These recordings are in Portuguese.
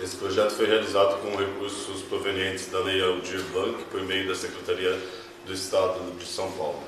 Esse projeto foi realizado com recursos provenientes da Lei Aldir Blanc por meio da Secretaria do Estado de São Paulo.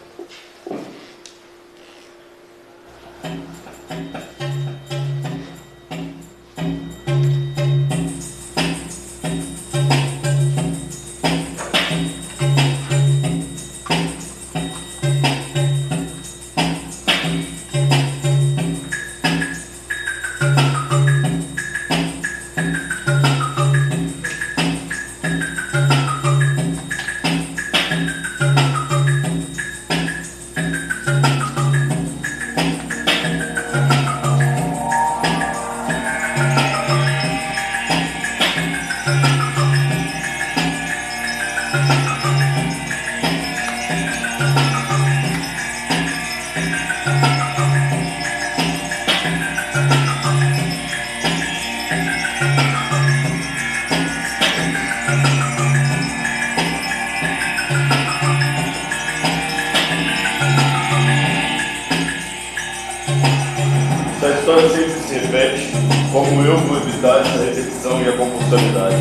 Essa história sempre se repete, como eu vou evitar essa repetição e a compulsoriedade.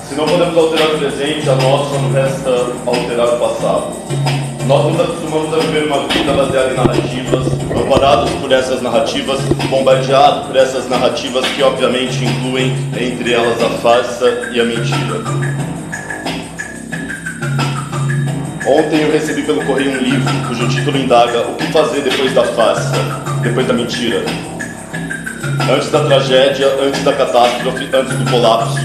Se não podemos alterar o presente, a nós só nos resta alterar o passado. Nós nos acostumamos a viver uma vida baseada em narrativas, amparados por essas narrativas, bombardeados por essas narrativas que obviamente incluem entre elas a farsa e a mentira. Ontem eu recebi pelo correio um livro cujo título indaga o que fazer depois da farsa, depois da mentira. Antes da tragédia, antes da catástrofe, antes do colapso.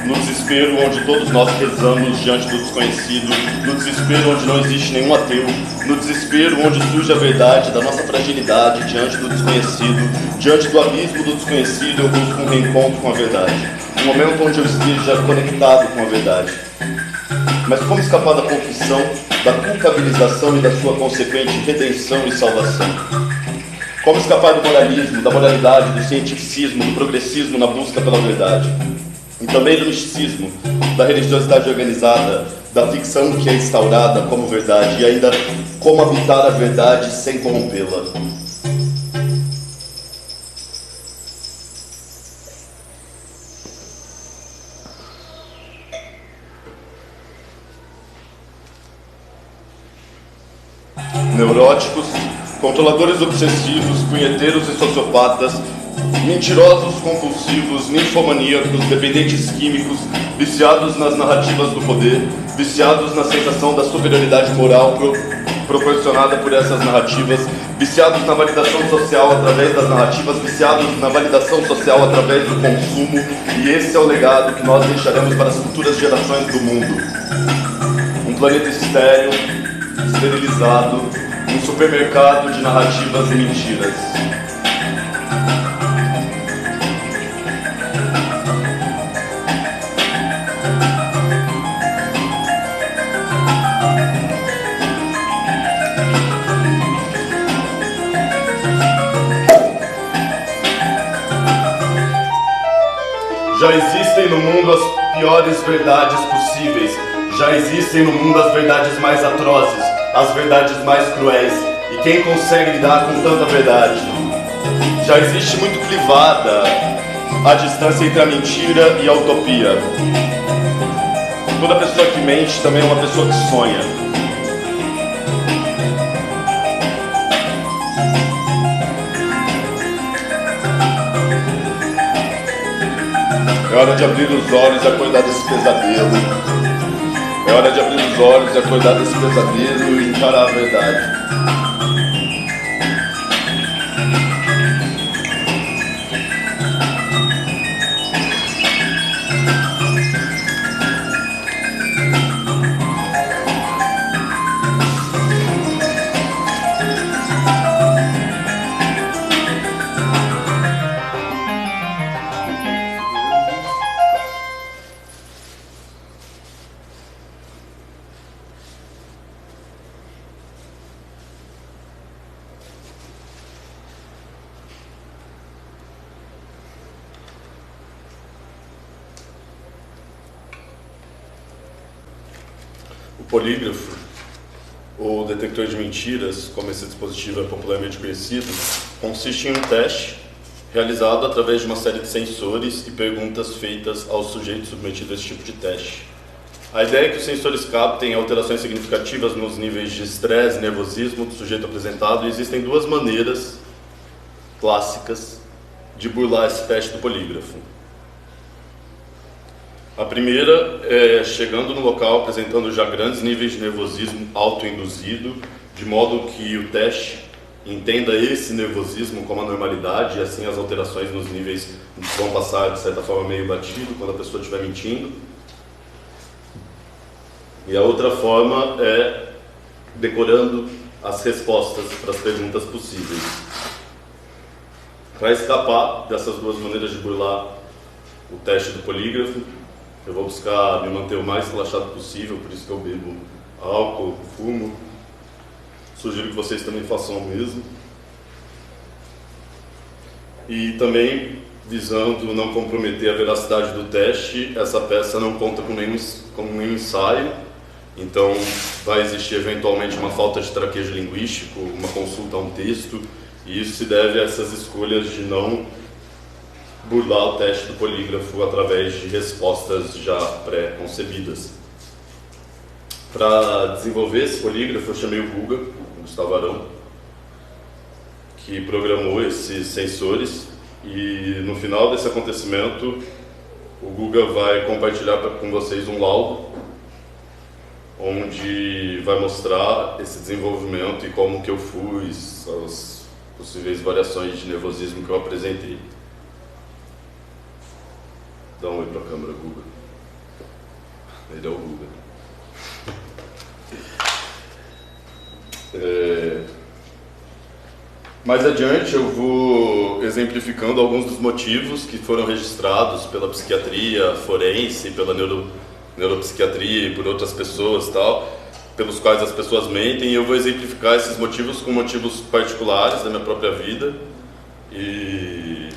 No desespero onde todos nós rezamos diante do desconhecido, no desespero onde não existe nenhum ateu, no desespero onde surge a verdade da nossa fragilidade diante do desconhecido, diante do abismo do desconhecido eu busco um reencontro com a verdade, um momento onde eu esteja conectado com a verdade. Mas como escapar da confissão, da culpabilização e da sua consequente redenção e salvação? Como escapar do moralismo, da moralidade, do cientificismo, do progressismo na busca pela verdade? E também do misticismo, da religiosidade organizada, da ficção que é instaurada como verdade, e ainda como habitar a verdade sem corrompê-la. Neuróticos, controladores obsessivos, punheteiros e sociopatas, mentirosos compulsivos, ninfomaníacos, dependentes químicos, viciados nas narrativas do poder, viciados na sensação da superioridade moral proporcionada por essas narrativas, viciados na validação social através das narrativas, viciados na validação social através do consumo, e esse é o legado que nós deixaremos para as futuras gerações do mundo. Um planeta estéril, esterilizado, um supermercado de narrativas e mentiras. Já existem no mundo as piores verdades possíveis. Já existem no mundo as verdades mais atrozes, as verdades mais cruéis. E quem consegue lidar com tanta verdade? Já existe muito clivada a distância entre a mentira e a utopia. Toda pessoa que mente também é uma pessoa que sonha. É hora de abrir os olhos e acordar desse pesadelo. É hora de abrir os olhos e acordar desse pesadelo e encarar a verdade. O polígrafo, ou detector de mentiras, como esse dispositivo é popularmente conhecido, consiste em um teste realizado através de uma série de sensores e perguntas feitas aos sujeitos submetidos a esse tipo de teste. A ideia é que os sensores captem alterações significativas nos níveis de estresse e nervosismo do sujeito apresentado, e existem duas maneiras clássicas de burlar esse teste do polígrafo. A primeira é chegando no local apresentando já grandes níveis de nervosismo autoinduzido, de modo que o teste entenda esse nervosismo como a normalidade, e assim as alterações nos níveis vão passar de certa forma meio batido quando a pessoa estiver mentindo. E a outra forma é decorando as respostas para as perguntas possíveis. Para escapar dessas duas maneiras de burlar o teste do polígrafo, eu vou buscar me manter o mais relaxado possível, por isso que eu bebo álcool, fumo. Sugiro que vocês também façam o mesmo. E também, visando não comprometer a veracidade do teste, essa peça não conta com nenhum ensaio, então vai existir eventualmente uma falta de traquejo linguístico, uma consulta a um texto, e isso se deve a essas escolhas de não burlar o teste do polígrafo através de respostas já pré-concebidas. Para desenvolver esse polígrafo, eu chamei o Guga, o Gustavo Arão, que programou esses sensores, e no final desse acontecimento, o Guga vai compartilhar com vocês um laudo, onde vai mostrar esse desenvolvimento e como que eu fiz as possíveis variações de nervosismo que eu apresentei. Dá um oi para a câmera, Guga. Ele é o Guga. Mais adiante eu vou exemplificando alguns dos motivos que foram registrados pela psiquiatria forense, pela neuropsiquiatria e por outras pessoas tal, pelos quais as pessoas mentem, e eu vou exemplificar esses motivos com motivos particulares da minha própria vida, e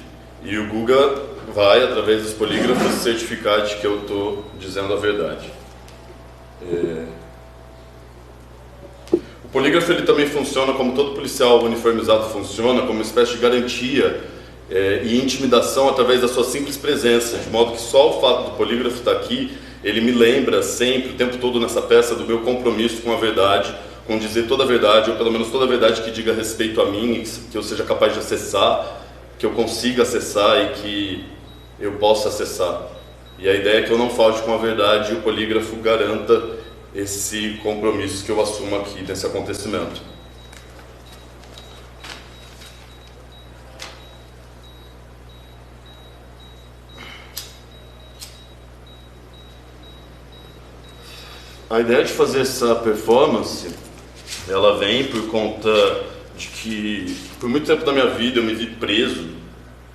o Guga vai, através dos polígrafos, certificar de que eu estou dizendo a verdade. O polígrafo ele também funciona como todo policial uniformizado funciona, como uma espécie de garantia e intimidação através da sua simples presença, de modo que só o fato do polígrafo estar aqui, ele me lembra sempre, o tempo todo nessa peça, do meu compromisso com a verdade, com dizer toda a verdade, ou pelo menos toda a verdade que diga respeito a mim, que eu seja capaz de acessar, que eu consiga acessar e que eu possa acessar. E a ideia é que eu não falte com a verdade e o polígrafo garanta esse compromisso que eu assumo aqui nesse acontecimento. A ideia de fazer essa performance, ela vem por conta de que, por muito tempo da minha vida, eu me vi preso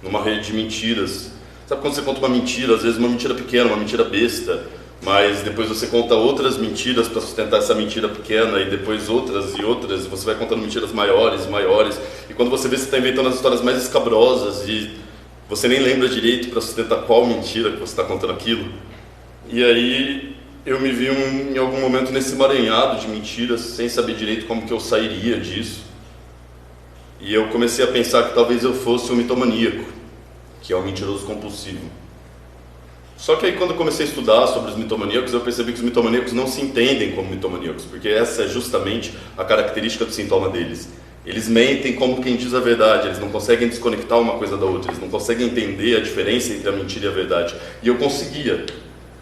numa rede de mentiras. Sabe quando você conta uma mentira, às vezes uma mentira pequena, uma mentira besta, mas depois você conta outras mentiras para sustentar essa mentira pequena, e depois outras e outras, e você vai contando mentiras maiores e maiores, e quando você vê, você está inventando as histórias mais escabrosas, e você nem lembra direito para sustentar qual mentira que você está contando aquilo. E aí eu me vi em algum momento nesse emaranhado de mentiras, sem saber direito como que eu sairia disso, e eu comecei a pensar que talvez eu fosse um mitomaníaco, que é um mentiroso compulsivo. Só que aí quando eu comecei a estudar sobre os mitomaníacos, eu percebi que os mitomaníacos não se entendem como mitomaníacos, porque essa é justamente a característica do sintoma deles. Eles mentem como quem diz a verdade, eles não conseguem desconectar uma coisa da outra, eles não conseguem entender a diferença entre a mentira e a verdade. E eu conseguia.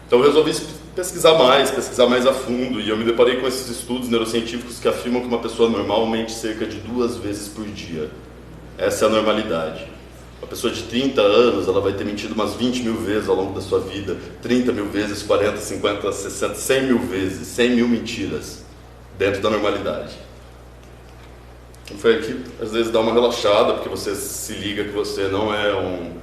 Então eu resolvi pesquisar mais a fundo, e eu me deparei com esses estudos neurocientíficos que afirmam que uma pessoa normal mente cerca de 2 vezes por dia. Essa é a normalidade. Uma pessoa de 30 anos, ela vai ter mentido umas 20 mil vezes ao longo da sua vida, 30 mil vezes, 40, 50, 60, 100 mil vezes, 100 mil mentiras, dentro da normalidade. E foi aqui, às vezes, dá uma relaxada, porque você se liga que você não é um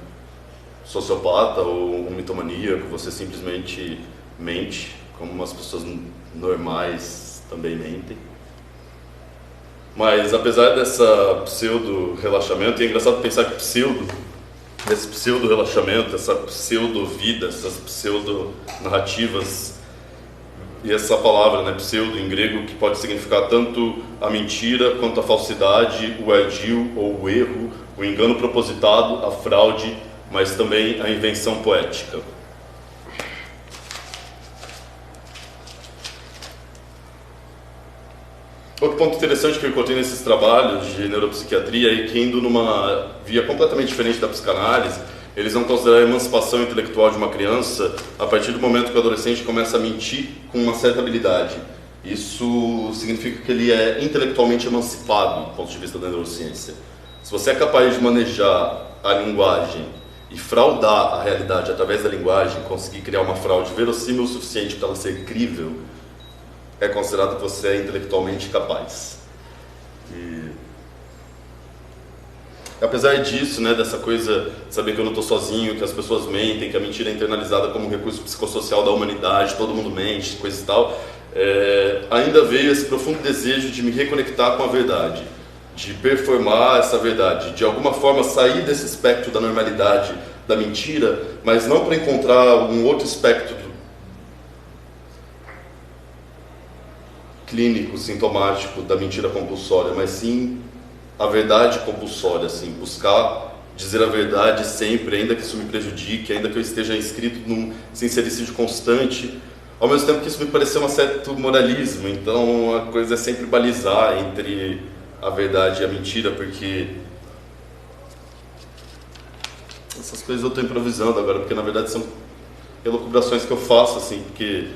sociopata ou um mitomaníaco, você simplesmente mente, como as pessoas normais também mentem. Mas apesar dessa pseudo-relaxamento, e é engraçado pensar que esse pseudo-relaxamento, essa pseudo-vida, essas pseudo-narrativas, e essa palavra, né, pseudo, em grego, que pode significar tanto a mentira quanto a falsidade, o ardil ou o erro, o engano propositado, a fraude, mas também a invenção poética. Outro ponto interessante que eu encontrei nesses trabalhos de neuropsiquiatria é que, indo numa via completamente diferente da psicanálise, eles vão considerar a emancipação intelectual de uma criança a partir do momento que o adolescente começa a mentir com uma certa habilidade. Isso significa que ele é intelectualmente emancipado do ponto de vista da neurociência. Se você é capaz de manejar a linguagem e fraudar a realidade através da linguagem, conseguir criar uma fraude verossímil o suficiente para ela ser crível, é considerado que você é intelectualmente capaz. E apesar disso, né, dessa coisa de saber que eu não estou sozinho, que as pessoas mentem, que a mentira é internalizada como um recurso psicossocial da humanidade, todo mundo mente, coisa e tal, ainda veio esse profundo desejo de me reconectar com a verdade, de performar essa verdade, de alguma forma sair desse espectro da normalidade, da mentira, mas não para encontrar um outro espectro clínico, sintomático da mentira compulsória, mas sim a verdade compulsória, assim, buscar dizer a verdade sempre, ainda que isso me prejudique, ainda que eu esteja inscrito num sincericídio constante, ao mesmo tempo que isso me pareceu um certo moralismo. Então a coisa é sempre balizar entre a verdade e a mentira, porque essas coisas eu estou improvisando agora, porque na verdade são elucubrações que eu faço, assim, porque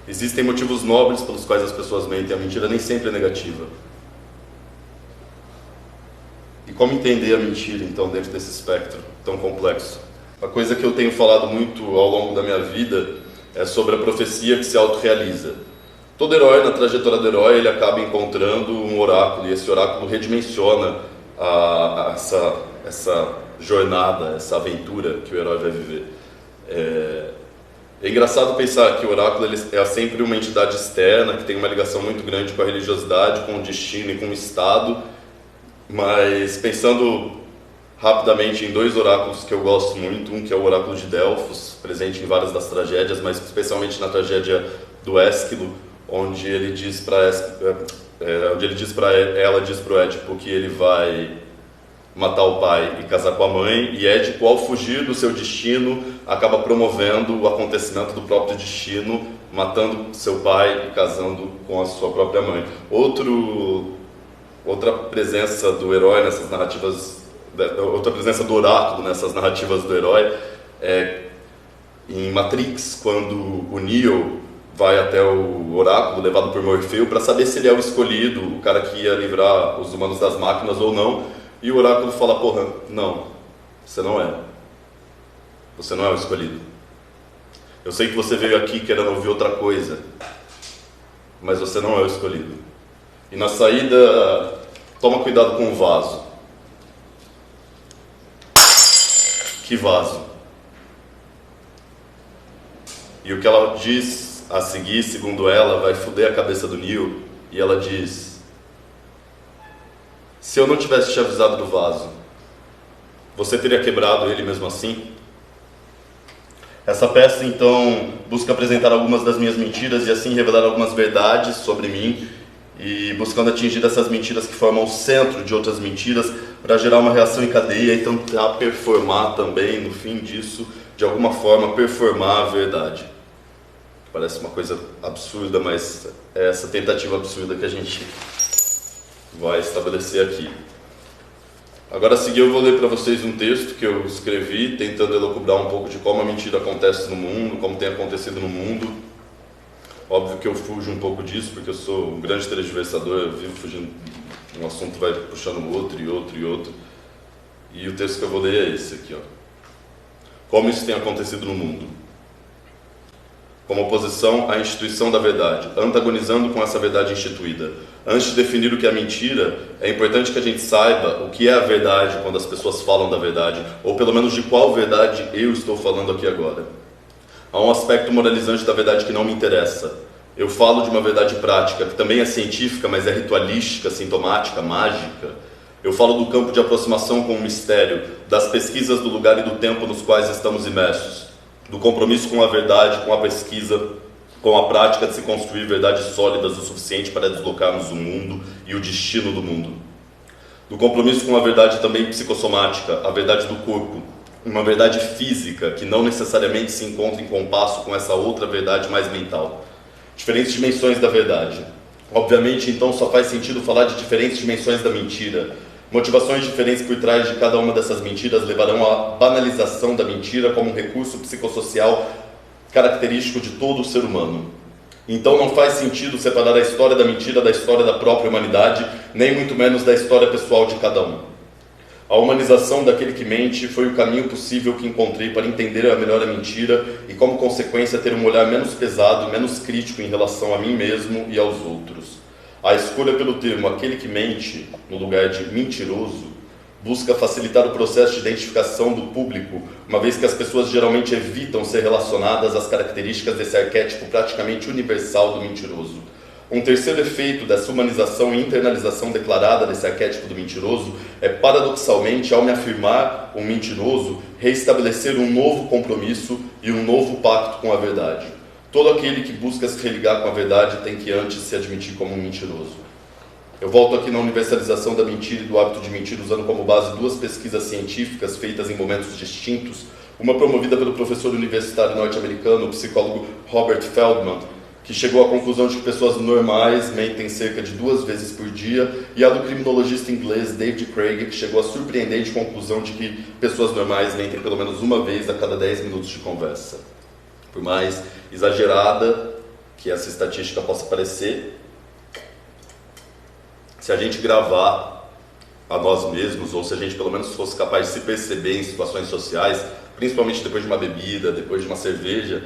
existem motivos nobres pelos quais as pessoas mentem, a mentira nem sempre é negativa. E como entender a mentira, então, dentro desse espectro tão complexo? A coisa que eu tenho falado muito ao longo da minha vida é sobre a profecia que se autorrealiza. Todo herói, na trajetória do herói, ele acaba encontrando um oráculo, e esse oráculo redimensiona essa jornada, essa aventura que o herói vai viver. É engraçado pensar que o oráculo ele é sempre uma entidade externa, que tem uma ligação muito grande com a religiosidade, com o destino e com o Estado, mas pensando rapidamente em dois oráculos que eu gosto muito, um que é o oráculo de Delfos, presente em várias das tragédias, mas especialmente na tragédia do Ésquilo, onde ele diz para ela diz para o Édipo que ele vai matar o pai e casar com a mãe, e Édipo, ao fugir do seu destino, acaba promovendo o acontecimento do próprio destino, matando seu pai e casando com a sua própria mãe. Outra presença do herói nessas narrativas, outra presença do oráculo nessas narrativas do herói é em Matrix, quando o Neo vai até o oráculo, levado por Morfeu, para saber se ele é o escolhido, o cara que ia livrar os humanos das máquinas ou não, e o oráculo fala, porra, não, você não é. Você não é o escolhido. Eu sei que você veio aqui querendo ouvir outra coisa, mas você não é o escolhido. E na saída, toma cuidado com o vaso. Que vaso? E o que ela diz a seguir, segundo ela, vai foder a cabeça do Neo. E ela diz: se eu não tivesse te avisado do vaso, você teria quebrado ele mesmo assim? Essa peça, então, busca apresentar algumas das minhas mentiras e assim revelar algumas verdades sobre mim, e buscando atingir essas mentiras que formam o centro de outras mentiras para gerar uma reação em cadeia e tentar performar também, no fim disso, de alguma forma, performar a verdade. Parece uma coisa absurda, mas é essa tentativa absurda que a gente vai estabelecer aqui. Agora a seguir eu vou ler para vocês um texto que eu escrevi, tentando elucubrar um pouco de como a mentira acontece no mundo, como tem acontecido no mundo. Óbvio que eu fujo um pouco disso, porque eu sou um grande tergiversador, eu vivo fugindo, um assunto vai puxando o outro e outro e outro. E o texto que eu vou ler é esse aqui, ó. Como isso tem acontecido no mundo. Como oposição à instituição da verdade, antagonizando com essa verdade instituída. Antes de definir o que é mentira, é importante que a gente saiba o que é a verdade quando as pessoas falam da verdade, ou pelo menos de qual verdade eu estou falando aqui agora. Há um aspecto moralizante da verdade que não me interessa. Eu falo de uma verdade prática, que também é científica, mas é ritualística, sintomática, mágica. Eu falo do campo de aproximação com o mistério, das pesquisas do lugar e do tempo nos quais estamos imersos, do compromisso com a verdade, com a pesquisa, com a prática de se construir verdades sólidas o suficiente para deslocarmos o mundo e o destino do mundo. do compromisso com a verdade também psicossomática, a verdade do corpo, uma verdade física que não necessariamente se encontra em compasso com essa outra verdade mais mental. Diferentes dimensões da verdade. Obviamente, então, só faz sentido falar de diferentes dimensões da mentira. Motivações diferentes por trás de cada uma dessas mentiras levarão à banalização da mentira como um recurso psicossocial característico de todo o ser humano. Então não faz sentido separar a história da mentira da história da própria humanidade, nem muito menos da história pessoal de cada um. A humanização daquele que mente foi o caminho possível que encontrei para entender melhor a mentira e, como consequência, ter um olhar menos pesado, menos crítico em relação a mim mesmo e aos outros. A escolha pelo termo aquele que mente, no lugar de mentiroso, busca facilitar o processo de identificação do público, uma vez que as pessoas geralmente evitam ser relacionadas às características desse arquétipo praticamente universal do mentiroso. Um terceiro efeito dessa humanização e internalização declarada desse arquétipo do mentiroso é, paradoxalmente, ao me afirmar um mentiroso, reestabelecer um novo compromisso e um novo pacto com a verdade. Todo aquele que busca se religar com a verdade tem que antes se admitir como um mentiroso. Eu volto aqui na universalização da mentira e do hábito de mentir, usando como base duas pesquisas científicas feitas em momentos distintos, uma promovida pelo professor universitário norte-americano, o psicólogo Robert Feldman, que chegou à conclusão de que pessoas normais mentem cerca de 2 vezes por dia, e a do criminologista inglês David Craig, que chegou à surpreendente conclusão de que pessoas normais mentem pelo menos uma vez a cada 10 minutos de conversa. Por mais exagerada que essa estatística possa parecer, se a gente gravar a nós mesmos, ou se a gente pelo menos fosse capaz de se perceber em situações sociais, principalmente depois de uma bebida, depois de uma cerveja,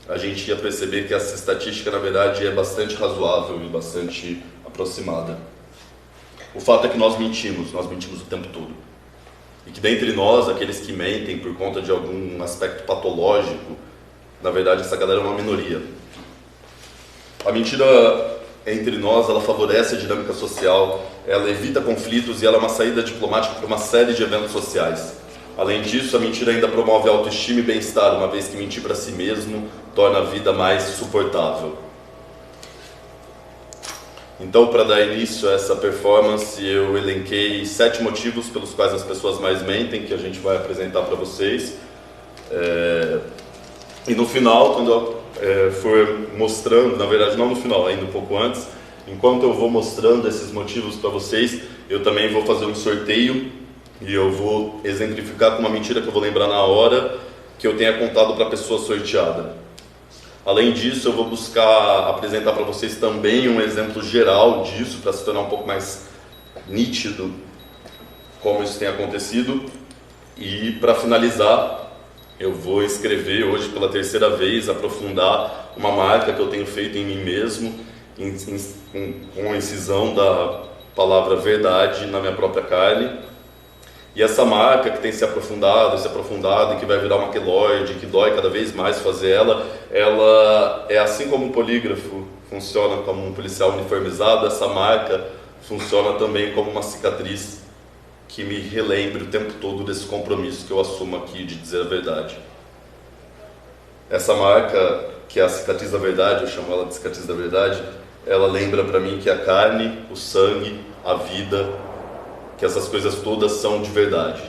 a gente ia perceber que essa estatística, na verdade, é bastante razoável e bastante aproximada. O fato é que nós mentimos o tempo todo. E que dentre nós, aqueles que mentem por conta de algum aspecto patológico, na verdade, essa galera é uma minoria. A mentira entre nós, ela favorece a dinâmica social, ela evita conflitos e ela é uma saída diplomática para uma série de eventos sociais. Além disso, a mentira ainda promove a autoestima e bem-estar, uma vez que mentir para si mesmo torna a vida mais suportável. Então, para dar início a essa performance, eu elenquei 7 motivos pelos quais as pessoas mais mentem, que a gente vai apresentar para vocês. E no final, quando eu for mostrando, na verdade não no final, ainda um pouco antes, enquanto eu vou mostrando esses motivos para vocês, eu também vou fazer um sorteio e eu vou exemplificar com uma mentira que eu vou lembrar na hora que eu tenha contado para a pessoa sorteada. Além disso, eu vou buscar apresentar para vocês também um exemplo geral disso, para se tornar um pouco mais nítido como isso tem acontecido. E para finalizar, eu vou escrever hoje pela 3ª vez, aprofundar uma marca que eu tenho feito em mim mesmo, com a incisão da palavra verdade na minha própria carne. E essa marca que tem se aprofundado e que vai virar uma queloide, que dói cada vez mais fazer ela é assim como um polígrafo funciona como um policial uniformizado, essa marca funciona também como uma cicatriz que me relembre o tempo todo desse compromisso que eu assumo aqui de dizer a verdade. Essa marca, que é a cicatriz da verdade, eu chamo ela de cicatriz da verdade, ela lembra para mim que a carne, o sangue, a vida, que essas coisas todas são de verdade.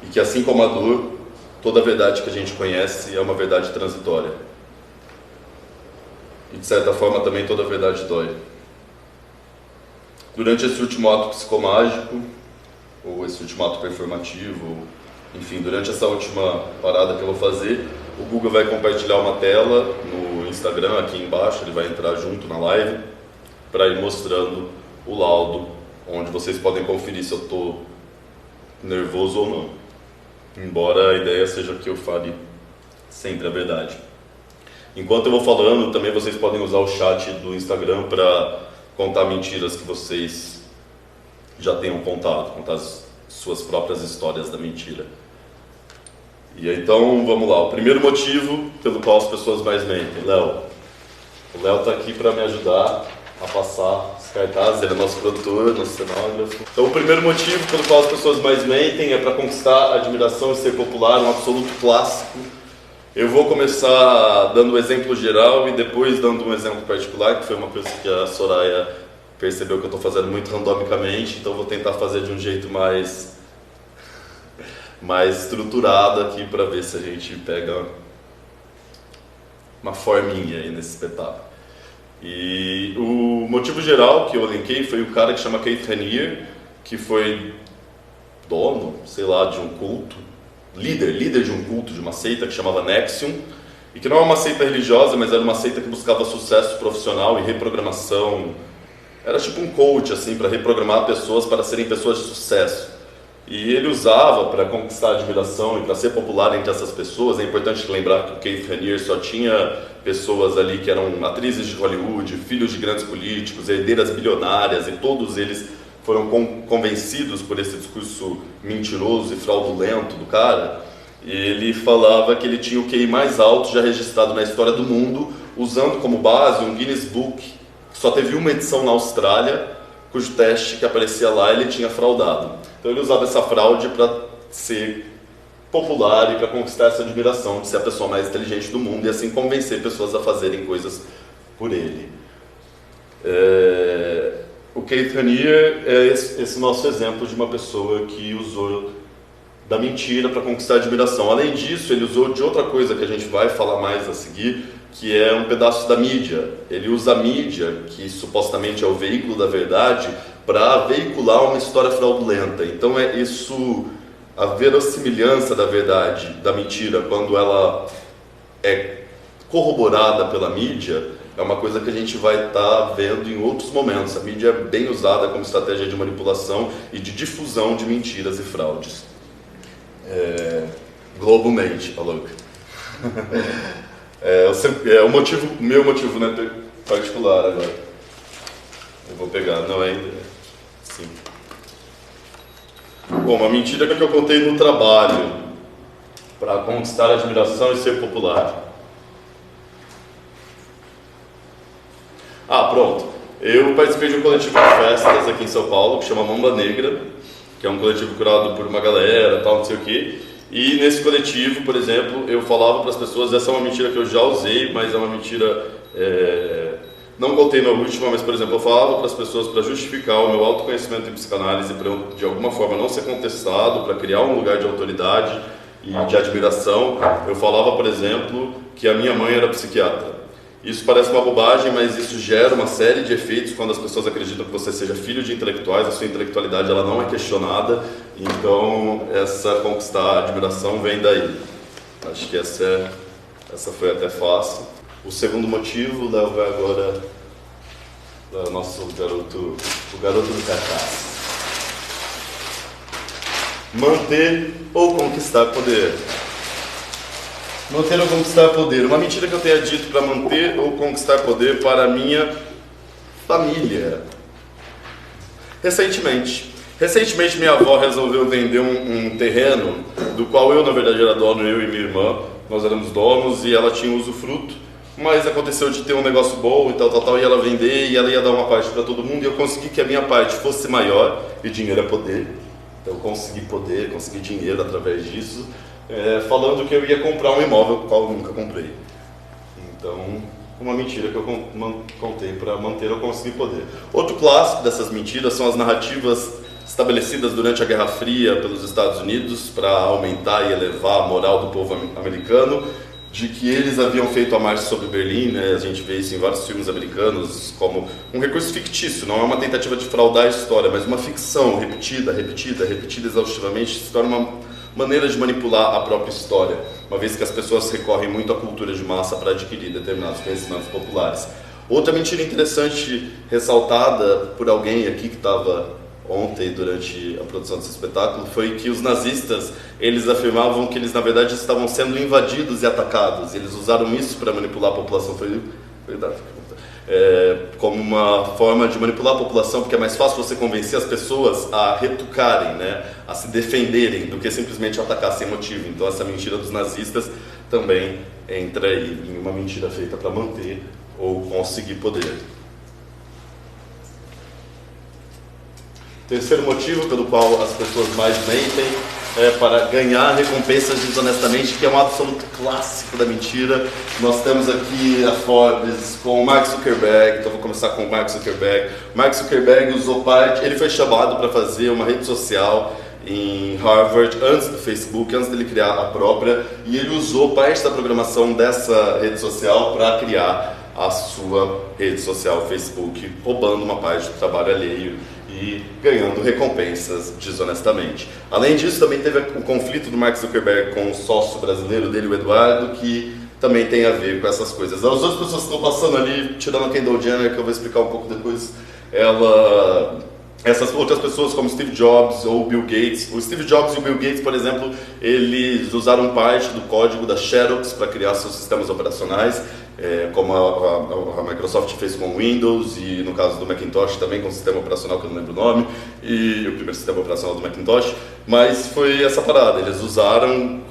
E que assim como a dor, toda a verdade que a gente conhece é uma verdade transitória. E de certa forma também toda a verdade dói. Durante esse último ato psicomágico, ou esse último ato performativo, enfim, durante essa última parada que eu vou fazer, o Google vai compartilhar uma tela no Instagram, aqui embaixo, ele vai entrar junto na live, para ir mostrando o laudo, onde vocês podem conferir se eu estou nervoso ou não. Embora a ideia seja que eu fale sempre a verdade. Enquanto eu vou falando, também vocês podem usar o chat do Instagram para contar mentiras que vocês já tenham contado, contar as suas próprias histórias da mentira. E então, vamos lá. O primeiro motivo pelo qual as pessoas mais mentem. Léo. O Léo está aqui para me ajudar a passar os cartazes, ele é nosso produtor, nosso cenógrafo. Então o primeiro motivo pelo qual as pessoas mais mentem é para conquistar a admiração e ser popular, um absoluto clássico. Eu vou começar dando um exemplo geral e depois dando um exemplo particular, que foi uma coisa que a Soraya percebeu que eu estou fazendo muito randomicamente, então vou tentar fazer de um jeito mais estruturado aqui para ver se a gente pega uma forminha aí nesse espetáculo. E o motivo geral que eu elenquei foi o cara que chama Keith Raniere, que foi dono, sei lá, de um culto, líder de um culto, de uma seita que chamava Nexium, e que não é uma seita religiosa, mas era uma seita que buscava sucesso profissional e reprogramação. Era tipo um coach, assim, para reprogramar pessoas para serem pessoas de sucesso. E ele usava para conquistar admiração e para ser popular entre essas pessoas. É importante lembrar que o Keith Raniere só tinha pessoas ali que eram atrizes de Hollywood, filhos de grandes políticos, herdeiras bilionárias, e todos eles foram convencidos por esse discurso mentiroso e fraudulento do cara. E ele falava que ele tinha o QI mais alto já registrado na história do mundo, usando como base um Guinness Book, que só teve uma edição na Austrália, cujo teste que aparecia lá ele tinha fraudado. Então ele usava essa fraude para ser popular e para conquistar essa admiração de ser a pessoa mais inteligente do mundo e assim convencer pessoas a fazerem coisas por ele. O Keith Raniere é esse nosso exemplo de uma pessoa que usou da mentira para conquistar admiração. Além disso, ele usou de outra coisa que a gente vai falar mais a seguir, que é um pedaço da mídia. Ele usa a mídia, que supostamente é o veículo da verdade, para veicular uma história fraudulenta. Então é isso, a verossimilhança da verdade, da mentira, quando ela é corroborada pela mídia, é uma coisa que a gente vai estar vendo em outros momentos. A mídia é bem usada como estratégia de manipulação e de difusão de mentiras e fraudes. Globalmente, falou. O meu motivo, né, particular agora. Eu vou pegar, não é ainda. Sim. Bom, uma mentira que eu contei no trabalho para conquistar a admiração e ser popular. Pronto. Eu participei de um coletivo de festas aqui em São Paulo que chama Mamba Negra, que é um coletivo curado por uma galera, tal, não sei o quê. E nesse coletivo, por exemplo, eu falava para as pessoas, essa é uma mentira que eu já usei, mas é uma mentira, não contei na última, mas por exemplo, eu falava para as pessoas para justificar o meu autoconhecimento em psicanálise, para eu de alguma forma não ser contestado, para criar um lugar de autoridade e de admiração. Eu falava, por exemplo, que a minha mãe era psiquiatra. Isso parece uma bobagem, mas isso gera uma série de efeitos quando as pessoas acreditam que você seja filho de intelectuais, a sua intelectualidade ela não é questionada, então essa conquistar a admiração vem daí. Acho que essa foi até fácil. O segundo motivo, o Léo vai agora para o nosso garoto, o garoto do cartaz. Manter ou conquistar poder. Manter ou conquistar poder. Uma mentira que eu tenha dito para manter ou conquistar poder para a minha família. Recentemente minha avó resolveu vender um terreno do qual eu, na verdade, era dono, eu e minha irmã. Nós éramos donos e ela tinha usufruto, mas aconteceu de ter um negócio bom e tal, e ela vender e ela ia dar uma parte para todo mundo e eu consegui que a minha parte fosse maior e dinheiro é poder. Então eu consegui poder, consegui dinheiro através disso. Falando que eu ia comprar um imóvel, o qual eu nunca comprei. Então, uma mentira que eu contei para manter ou conseguir poder. Outro clássico dessas mentiras são as narrativas estabelecidas durante a Guerra Fria pelos Estados Unidos para aumentar e elevar a moral do povo americano, de que eles haviam feito a marcha sobre Berlim, né? A gente vê isso em vários filmes americanos como um recurso fictício, não é uma tentativa de fraudar a história, mas uma ficção repetida exaustivamente se torna uma maneira de manipular a própria história, uma vez que as pessoas recorrem muito à cultura de massa para adquirir determinados conhecimentos populares. Outra mentira interessante ressaltada por alguém aqui que estava ontem durante a produção desse espetáculo foi que os nazistas, eles afirmavam que eles na verdade estavam sendo invadidos e atacados. Eles usaram isso para manipular a população. Foi verdade. Como uma forma de manipular a população, porque é mais fácil você convencer as pessoas a retucarem, né, a se defenderem, do que simplesmente atacar sem motivo. Então essa mentira dos nazistas também entra aí em uma mentira feita para manter ou conseguir poder. Terceiro motivo pelo qual as pessoas mais mentem para ganhar recompensas desonestamente, que é um absoluto clássico da mentira. Nós temos aqui a Forbes com o Mark Zuckerberg, então vou começar com o Mark Zuckerberg. Mark Zuckerberg usou parte, ele foi chamado para fazer uma rede social em Harvard, antes do Facebook, antes dele criar a própria, e ele usou parte da programação dessa rede social para criar a sua rede social Facebook, roubando uma parte do trabalho alheio e ganhando recompensas desonestamente. Além disso, também teve o conflito do Mark Zuckerberg com o sócio brasileiro dele, o Eduardo, que também tem a ver com essas coisas. As outras pessoas que estão passando ali, tirando a Kendall Jenner, que eu vou explicar um pouco depois, essas outras pessoas como Steve Jobs ou Bill Gates. O Steve Jobs e o Bill Gates, por exemplo, eles usaram parte do código da Xerox para criar seus sistemas operacionais, como a Microsoft fez com o Windows e no caso do Macintosh também com o sistema operacional que eu não lembro o nome, e o primeiro sistema operacional do Macintosh, mas foi essa parada, eles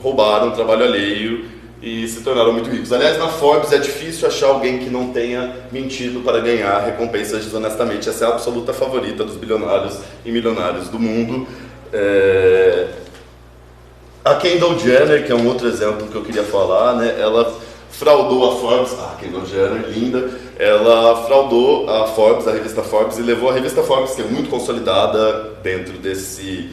roubaram trabalho alheio e se tornaram muito ricos. Aliás, na Forbes é difícil achar alguém que não tenha mentido para ganhar recompensas desonestamente. Essa é a absoluta favorita dos bilionários e milionários do mundo. A Kendall Jenner, que é um outro exemplo que eu queria falar, né? Ela fraudou a Forbes, Kendall Jenner, linda, ela fraudou a Forbes, a revista Forbes, e levou a revista Forbes, que é muito consolidada dentro desse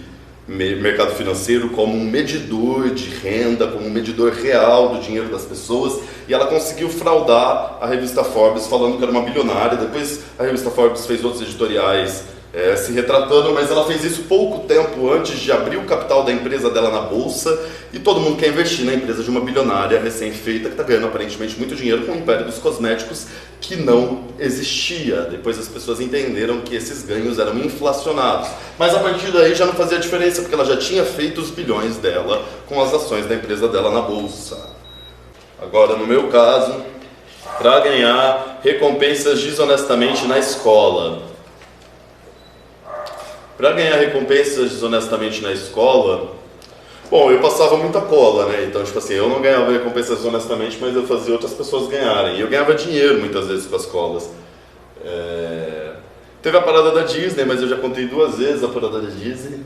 mercado financeiro, como um medidor de renda, como um medidor real do dinheiro das pessoas, e ela conseguiu fraudar a revista Forbes falando que era uma bilionária. Depois a revista Forbes fez outros editoriais se retratando, mas ela fez isso pouco tempo antes de abrir o capital da empresa dela na bolsa, e todo mundo quer investir na empresa de uma bilionária recém-feita que está ganhando aparentemente muito dinheiro com o império dos cosméticos que não existia. Depois as pessoas entenderam que esses ganhos eram inflacionados, mas a partir daí já não fazia diferença, porque ela já tinha feito os bilhões dela com as ações da empresa dela na bolsa. Agora, no meu caso, para ganhar recompensas desonestamente na escola. Para ganhar recompensas desonestamente na escola, bom, eu passava muita cola, né? Então, tipo assim, eu não ganhava recompensas desonestamente, mas eu fazia outras pessoas ganharem. E eu ganhava dinheiro muitas vezes com as colas. Teve a parada da Disney, mas eu já contei 2 vezes a parada da Disney.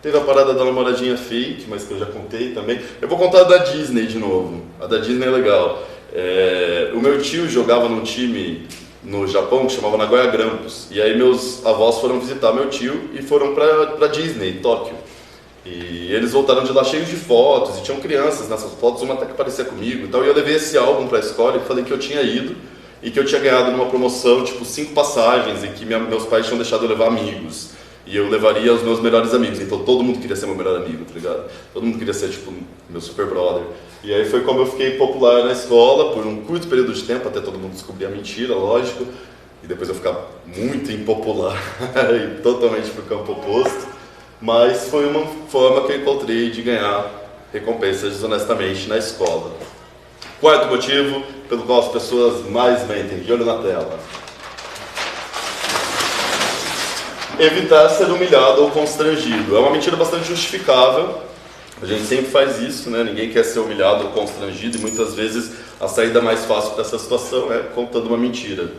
Teve a parada da namoradinha fake, mas que eu já contei também. Eu vou contar a da Disney de novo. A da Disney é legal. O meu tio jogava num time no Japão que chamava Nagoya Grampus, e aí meus avós foram visitar meu tio e foram pra Disney, Tóquio, e eles voltaram de lá cheios de fotos, e tinham crianças nessas fotos, uma até que parecia comigo, então eu levei esse álbum pra escola e falei que eu tinha ido e que eu tinha ganhado numa promoção, tipo 5 passagens, e que meus pais tinham deixado eu levar amigos, e eu levaria os meus melhores amigos, então todo mundo queria ser meu melhor amigo, tá ligado? Todo mundo queria ser, tipo, meu super brother. E aí foi como eu fiquei popular na escola por um curto período de tempo, até todo mundo descobrir a mentira, lógico, e depois eu ficar muito impopular e totalmente pro campo oposto, mas foi uma forma que eu encontrei de ganhar recompensas desonestamente na escola. Quarto motivo pelo qual as pessoas mais mentem, de olho na tela. Evitar ser humilhado ou constrangido. É uma mentira bastante justificável. A gente sempre faz isso, né? Ninguém quer ser humilhado ou constrangido, e muitas vezes a saída mais fácil para essa situação é contando uma mentira.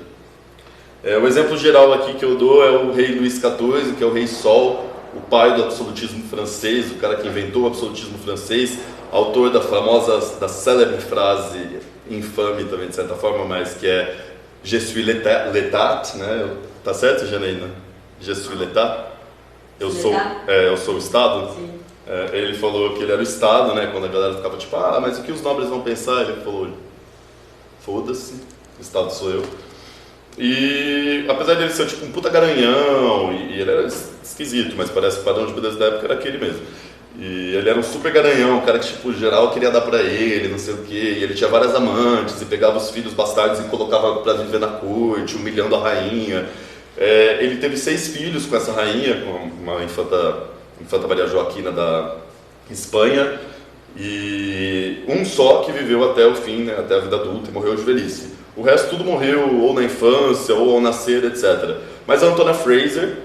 O exemplo geral aqui que eu dou é o rei Luís XIV, que é o rei Sol, o pai do absolutismo francês, o cara que inventou o absolutismo francês, autor da célebre frase, infame também de certa forma, mas que é Je suis l'État, né? Tá certo, Janaína? Je suis l'État? Eu sou o Estado? Sim. Ele falou que ele era o Estado, né? Quando a galera ficava tipo, mas o que os nobres vão pensar? Ele falou, foda-se, o Estado sou eu. E apesar de ele ser tipo um puta garanhão, e ele era esquisito, mas parece que o padrão de beleza da época era aquele mesmo. E ele era um super garanhão, um cara que tipo, geral queria dar pra ele, não sei o quê. E ele tinha várias amantes, e pegava os filhos bastardos e colocava pra viver na corte, humilhando a rainha. Ele teve 6 filhos com essa rainha, com uma infanta Maria Joaquina da Espanha, e um só que viveu até o fim, né, até a vida adulta, e morreu de velhice. O resto tudo morreu ou na infância, ou ao nascer, etc. Mas a Antônia Fraser,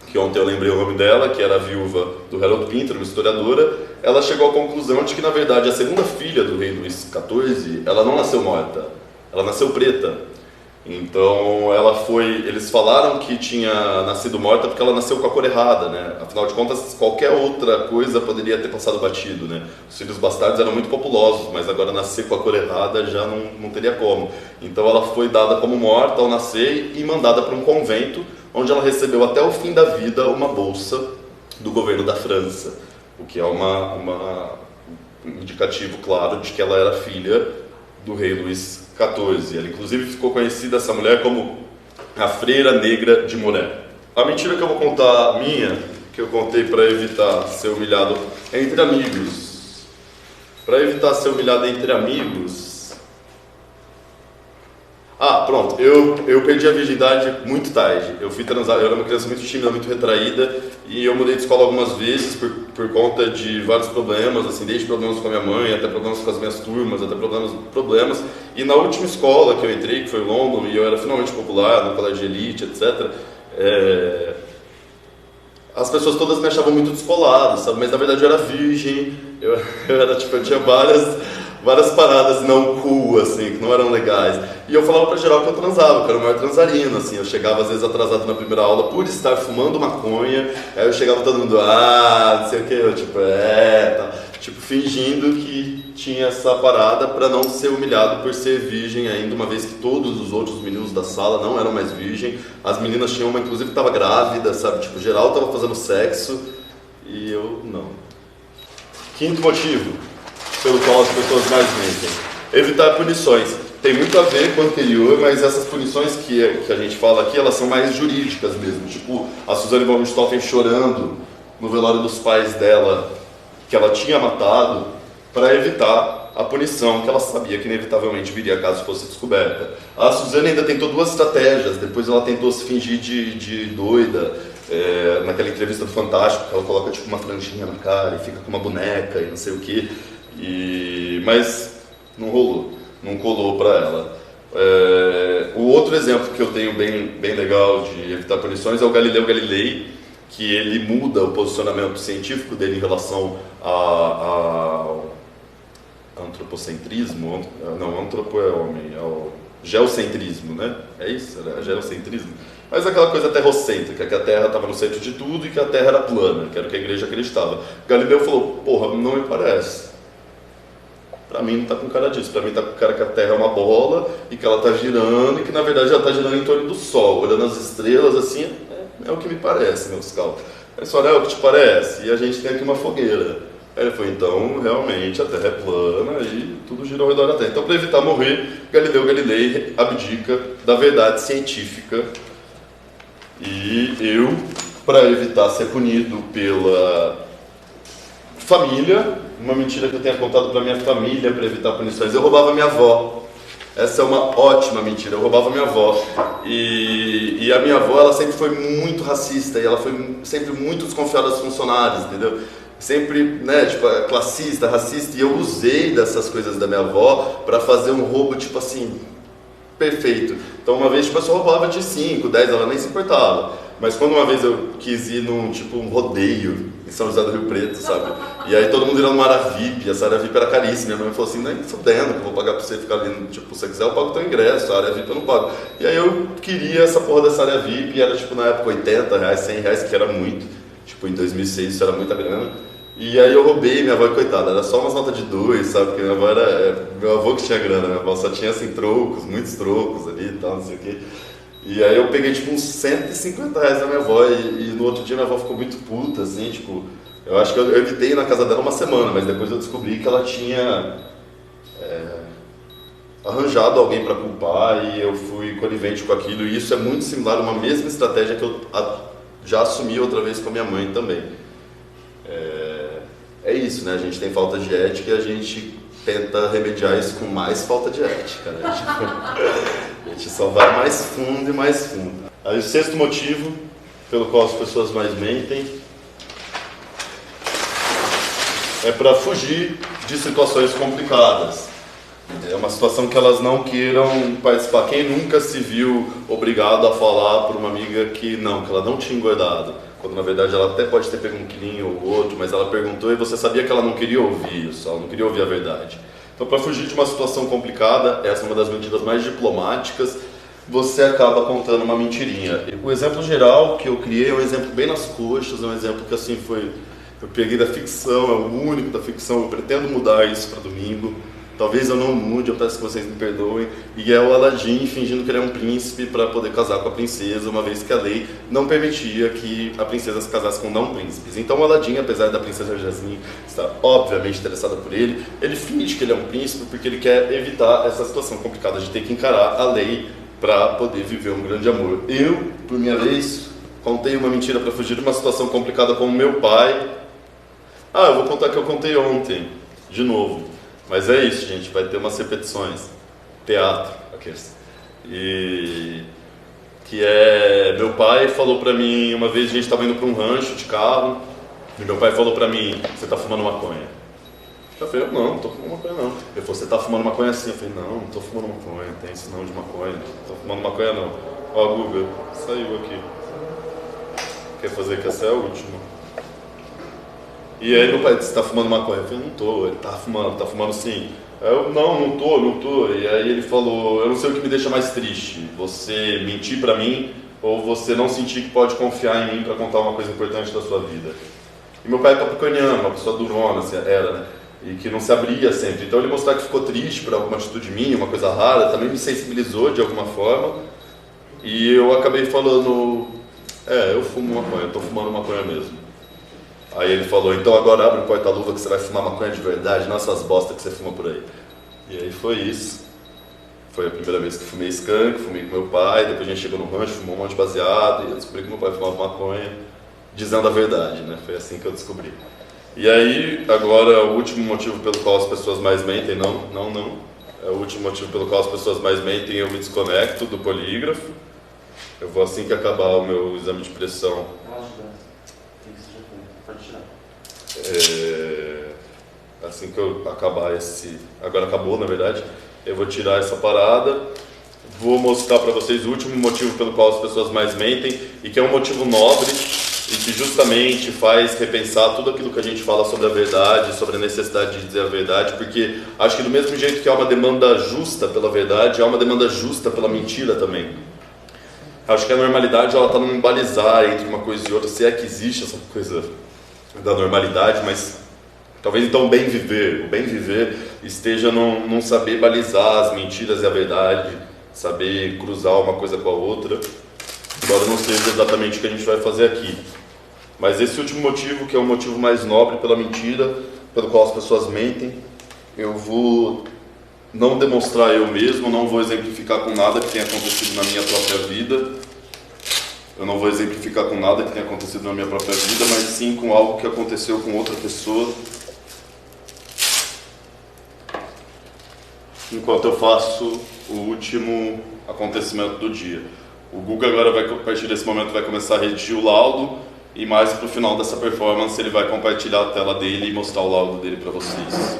que ontem eu lembrei o nome dela, que era a viúva do Harold Pinter, uma historiadora, ela chegou à conclusão de que, na verdade, a segunda filha do rei Luís XIV, ela não nasceu morta, ela nasceu preta. Então eles falaram que tinha nascido morta porque ela nasceu com a cor errada, né? Afinal de contas, qualquer outra coisa poderia ter passado batido, né? Os filhos bastardos eram muito populosos, mas agora nascer com a cor errada já não teria como. Então ela foi dada como morta ao nascer e mandada para um convento, onde ela recebeu até o fim da vida uma bolsa do governo da França, o que é um indicativo claro de que ela era filha do rei Luís XIV. Ela inclusive ficou conhecida, essa mulher, como a Freira Negra de Morée. A mentira que eu vou contar minha, que eu contei para evitar ser humilhado entre amigos. Para evitar ser humilhado entre amigos... Ah, pronto, eu perdi a virgindade muito tarde. Eu fui transar, eu era uma criança muito tímida, muito retraída, e eu mudei de escola algumas vezes por conta de vários problemas, assim, desde problemas com a minha mãe, até problemas com as minhas turmas, até problemas. E na última escola que eu entrei, que foi London, e eu era finalmente popular, no colégio de elite, etc., as pessoas todas me achavam muito descolado, sabe? Mas na verdade eu era virgem, eu tinha várias paradas não cool, assim, que não eram legais. E eu falava pra geral que eu transava, que eu era o maior transarino, assim. Eu chegava às vezes atrasado na primeira aula por estar fumando maconha, aí eu chegava todo mundo, não sei o que, eu tá. Fingindo que tinha essa parada pra não ser humilhado por ser virgem ainda, uma vez que todos os outros meninos da sala não eram mais virgem. As meninas tinham uma, inclusive, que tava grávida, sabe? Geral tava fazendo sexo e eu não. Quinto motivo pelo qual as pessoas mais mentem: evitar punições. Tem muito a ver com o anterior, mas essas punições que a gente fala aqui, elas são mais jurídicas mesmo. Tipo, a Suzane von Richthofen chorando no velório dos pais dela, que ela tinha matado, para evitar a punição que ela sabia que inevitavelmente viria caso fosse descoberta. A Suzane ainda tentou duas estratégias. Depois ela tentou se fingir de doida, naquela entrevista do Fantástico, que ela coloca uma franjinha na cara e fica com uma boneca e não sei o que. Mas não rolou, não colou para ela. O outro exemplo que eu tenho bem legal de evitar punições é o Galileu Galilei, que ele muda o posicionamento científico dele em relação ao antropocentrismo. Não, antropo é homem, é o geocentrismo, né? É isso, é geocentrismo. Mas aquela coisa terrocêntrica, que a Terra estava no centro de tudo e que a Terra era plana, que era o que a igreja acreditava. Galileu falou, porra, não me parece. Pra mim não tá com cara disso, pra mim tá com cara que a Terra é uma bola e que ela tá girando e que na verdade ela tá girando em torno do Sol, olhando as estrelas assim, é o que me parece, meu fiscal. Aí ele falou, é o que te parece? E a gente tem aqui uma fogueira. Aí ele falou, então realmente a Terra é plana e tudo gira ao redor da Terra. Então, para evitar morrer, Galileu Galilei abdica da verdade científica. E eu, para evitar ser punido pela família, uma mentira que eu tenha contado para minha família para evitar punições, eu roubava minha avó. Essa é uma ótima mentira, eu roubava minha avó. E a minha avó, ela sempre foi muito racista, e ela foi sempre muito desconfiada dos funcionários, entendeu? Sempre, né, classista, racista, e eu usei dessas coisas da minha avó para fazer um roubo, perfeito. Então uma vez, eu só roubava de 5, 10, ela nem se importava. Mas quando uma vez eu quis ir num, um rodeio em São José do Rio Preto, sabe? E aí todo mundo ia numa área VIP, essa área VIP era caríssima. Minha mãe falou assim, nem fudendo que eu vou pagar pra você ficar ali, se você quiser eu pago o teu ingresso, a área VIP eu não pago. E aí eu queria essa porra dessa área VIP, e era na época R$80, R$100, que era muito. Em 2006 isso era muita grana. E aí eu roubei minha avó, coitada, era só umas notas de 2, sabe? Porque minha avó meu avô que tinha grana, minha avó só tinha trocos, muitos trocos ali e tal, não sei o quê. E aí eu peguei uns R$150 da minha avó e no outro dia minha avó ficou muito puta, assim, eu acho que eu evitei ir na casa dela uma semana, mas depois eu descobri que ela tinha arranjado alguém para culpar e eu fui conivente com aquilo, e isso é muito similar a uma mesma estratégia que eu já assumi outra vez com a minha mãe também. É isso, né? A gente tem falta de ética e a gente tenta remediar isso com mais falta de ética, né? A gente só vai mais fundo e mais fundo. Aí o sexto motivo pelo qual as pessoas mais mentem é para fugir de situações complicadas. É uma situação que elas não queiram participar. Quem nunca se viu obrigado a falar para uma amiga que ela não tinha engordado? Quando na verdade ela até pode ter pego um quilinho ou outro, mas ela perguntou e você sabia que ela não queria ouvir isso, ela não queria ouvir a verdade. Então, para fugir de uma situação complicada, essa é uma das medidas mais diplomáticas, você acaba contando uma mentirinha. O exemplo geral que eu criei é um exemplo bem nas coxas, é um exemplo que assim foi... Eu peguei da ficção, é o único da ficção, eu pretendo mudar isso para domingo. Talvez eu não mude, eu peço que vocês me perdoem. E é o Aladim fingindo que ele é um príncipe para poder casar com a princesa, uma vez que a lei não permitia que a princesa se casasse com não príncipes. Então o Aladim, apesar da princesa Jasmine estar obviamente interessada por ele, ele finge que ele é um príncipe porque ele quer evitar essa situação complicada de ter que encarar a lei para poder viver um grande amor. Eu, por minha vez, contei uma mentira para fugir de uma situação complicada com o meu pai. Eu vou contar que eu contei ontem, de novo. Mas é isso, gente, vai ter umas repetições. Teatro, aqueles. E... que é... Meu pai falou pra mim, uma vez a gente estava indo pra um rancho de carro, e meu pai falou pra mim, você tá fumando maconha? Eu falei, não tô fumando maconha não. Ele falou, você tá fumando maconha assim? Eu falei, não tô fumando maconha, tem isso não de maconha, não tô fumando maconha não. Ó, Guga, saiu aqui. Quer fazer que essa é a última. E aí meu pai disse, você tá fumando maconha? Eu falei, não tô. Ele tá fumando sim. Eu, não tô. E aí ele falou, eu não sei o que me deixa mais triste, você mentir pra mim ou você não sentir que pode confiar em mim pra contar uma coisa importante da sua vida. E meu pai é capricorniano, uma pessoa durona, assim, era, né? E que não se abria sempre. Então ele mostrar que ficou triste por alguma atitude minha, uma coisa rara, também me sensibilizou de alguma forma. E eu acabei falando, eu fumo maconha, eu tô fumando maconha mesmo. Aí ele falou, então agora abre o porta-luva que você vai fumar maconha de verdade, não essas bosta que você fuma por aí. E aí foi isso. Foi a primeira vez que fumei skunk, fumei com meu pai, depois a gente chegou no rancho, fumou um monte de baseado, e eu descobri que meu pai fumava maconha, dizendo a verdade, né? Foi assim que eu descobri. E aí, agora, o último motivo pelo qual as pessoas mais mentem, não. É o último motivo pelo qual as pessoas mais mentem, eu me desconecto do polígrafo. Eu vou assim que acabar o meu exame de pressão. Assim que eu acabar esse... Agora acabou, na verdade. Eu vou tirar essa parada. Vou mostrar para vocês o último motivo pelo qual as pessoas mais mentem, e que é um motivo nobre, e que justamente faz repensar tudo aquilo que a gente fala sobre a verdade, sobre a necessidade de dizer a verdade, porque acho que do mesmo jeito que há uma demanda justa pela verdade, há uma demanda justa pela mentira também. Acho que a normalidade ela está num balizar entre uma coisa e outra, se é que existe essa coisa da normalidade, mas talvez então o bem viver esteja num saber balizar as mentiras e a verdade, saber cruzar uma coisa com a outra, embora não seja exatamente o que a gente vai fazer aqui. Mas esse último motivo, que é o motivo mais nobre pela mentira, pelo qual as pessoas mentem, eu vou não demonstrar eu mesmo, não vou exemplificar com nada que tenha acontecido na minha própria vida. Eu não vou exemplificar com nada que tenha acontecido na minha própria vida, mas sim com algo que aconteceu com outra pessoa. Enquanto eu faço o último acontecimento do dia. O Guga agora, a partir desse momento, vai começar a redigir o laudo, e mais para o final dessa performance ele vai compartilhar a tela dele e mostrar o laudo dele para vocês.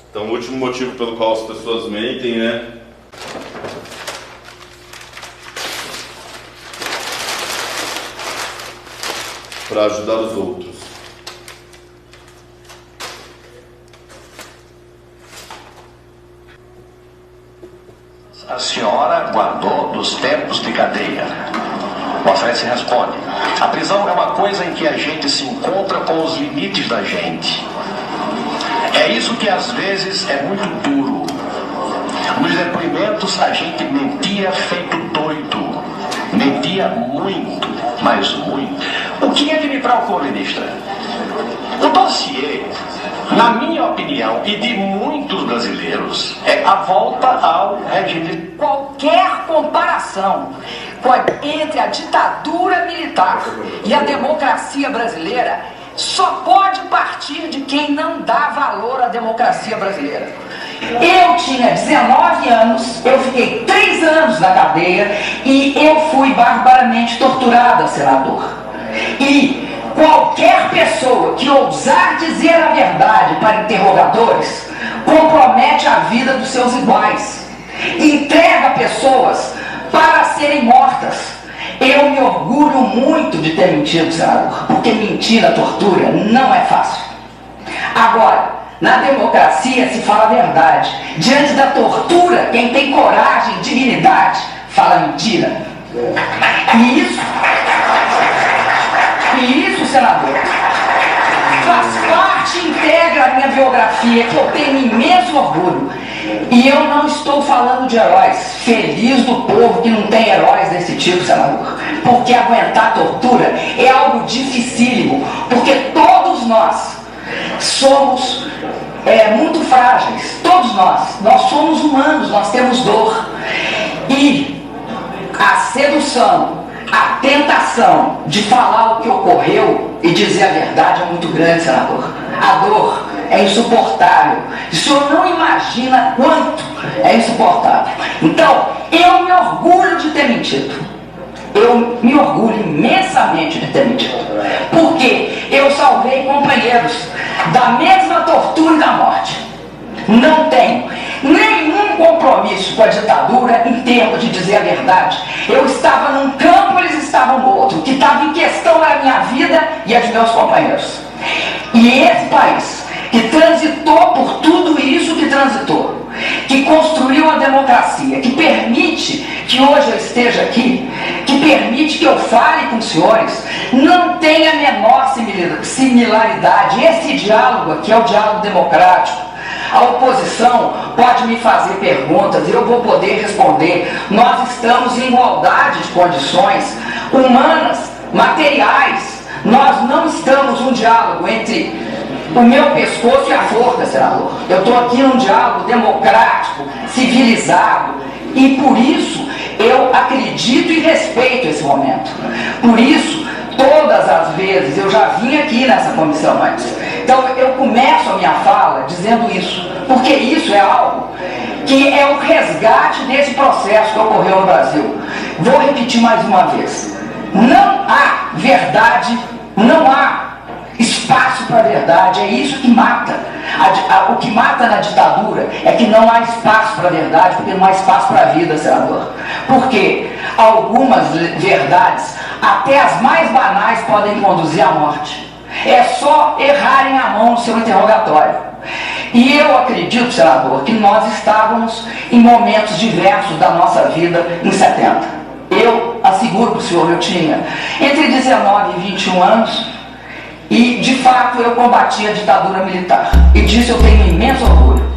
Então o último motivo pelo qual as pessoas mentem é para ajudar os outros. A senhora guardou dos tempos de cadeia. O Afresse responde: a prisão é uma coisa em que a gente se encontra com os limites da gente. É isso que às vezes é muito duro. Nos depoimentos a gente mentia feito doido. Mentia muito, mas muito. O que é de me preocupa, ministra? O dossiê, na minha opinião e de muitos brasileiros, é a volta ao regime. Qualquer comparação entre a ditadura militar e a democracia brasileira só pode partir de quem não dá valor à democracia brasileira. Eu tinha 19 anos, eu fiquei 3 anos na cadeia e eu fui barbaramente torturada, senador. E qualquer pessoa que ousar dizer a verdade para interrogadores compromete a vida dos seus iguais, entrega pessoas para serem mortas. Eu me orgulho muito de ter mentido, senador, porque mentir na tortura não é fácil. Agora, Na democracia se fala a verdade. Diante da tortura, quem tem coragem, dignidade, fala mentira. E isso, senador, faz parte, integra a minha biografia, que eu tenho imenso orgulho. E eu não estou falando de heróis. Feliz do povo que não tem heróis desse tipo, senador. Porque aguentar a tortura é algo dificílimo. Porque todos nós somos muito frágeis. Todos nós somos humanos, nós temos dor. E a sedução, a tentação de falar o que ocorreu e dizer a verdade é muito grande, senador. A dor é insuportável. O senhor não imagina quanto é insuportável. Então, eu me orgulho de ter mentido. Eu me orgulho imensamente de ter mentido. Porque eu salvei companheiros da mesma tortura e da morte. Não tenho nenhum compromisso com a ditadura em termos de dizer a verdade. Eu estava num campo, eles estavam no outro. O que estava em questão era a minha vida e a de meus companheiros. E esse país, que transitou por tudo isso que transitou, que construiu a democracia, que permite que hoje eu esteja aqui, que permite que eu fale com os senhores, não tem a menor similaridade. Esse diálogo aqui é o diálogo democrático. A oposição pode me fazer perguntas e eu vou poder responder. Nós estamos em igualdade de condições humanas, materiais. Nós não estamos num diálogo entre o meu pescoço e a forca, senador. Eu estou aqui num diálogo democrático, civilizado, e por isso eu acredito e respeito esse momento. Por isso, todas as vezes, eu já vim aqui nessa comissão antes. Então eu começo a minha fala dizendo isso, porque isso é algo que é o resgate desse processo que ocorreu no Brasil. Vou repetir mais uma vez. Não há verdade, não há espaço para a verdade. É isso que mata. O que mata na ditadura é que não há espaço para a verdade, porque não há espaço para a vida, senador. Porque algumas verdades, até as mais banais, podem conduzir à morte. É só errarem a mão no seu interrogatório. E eu acredito, senador, que nós estávamos em momentos diversos da nossa vida em 70. Eu asseguro para o senhor, eu tinha entre 19 e 21 anos e, de fato, eu combati a ditadura militar. E disso eu tenho imenso orgulho.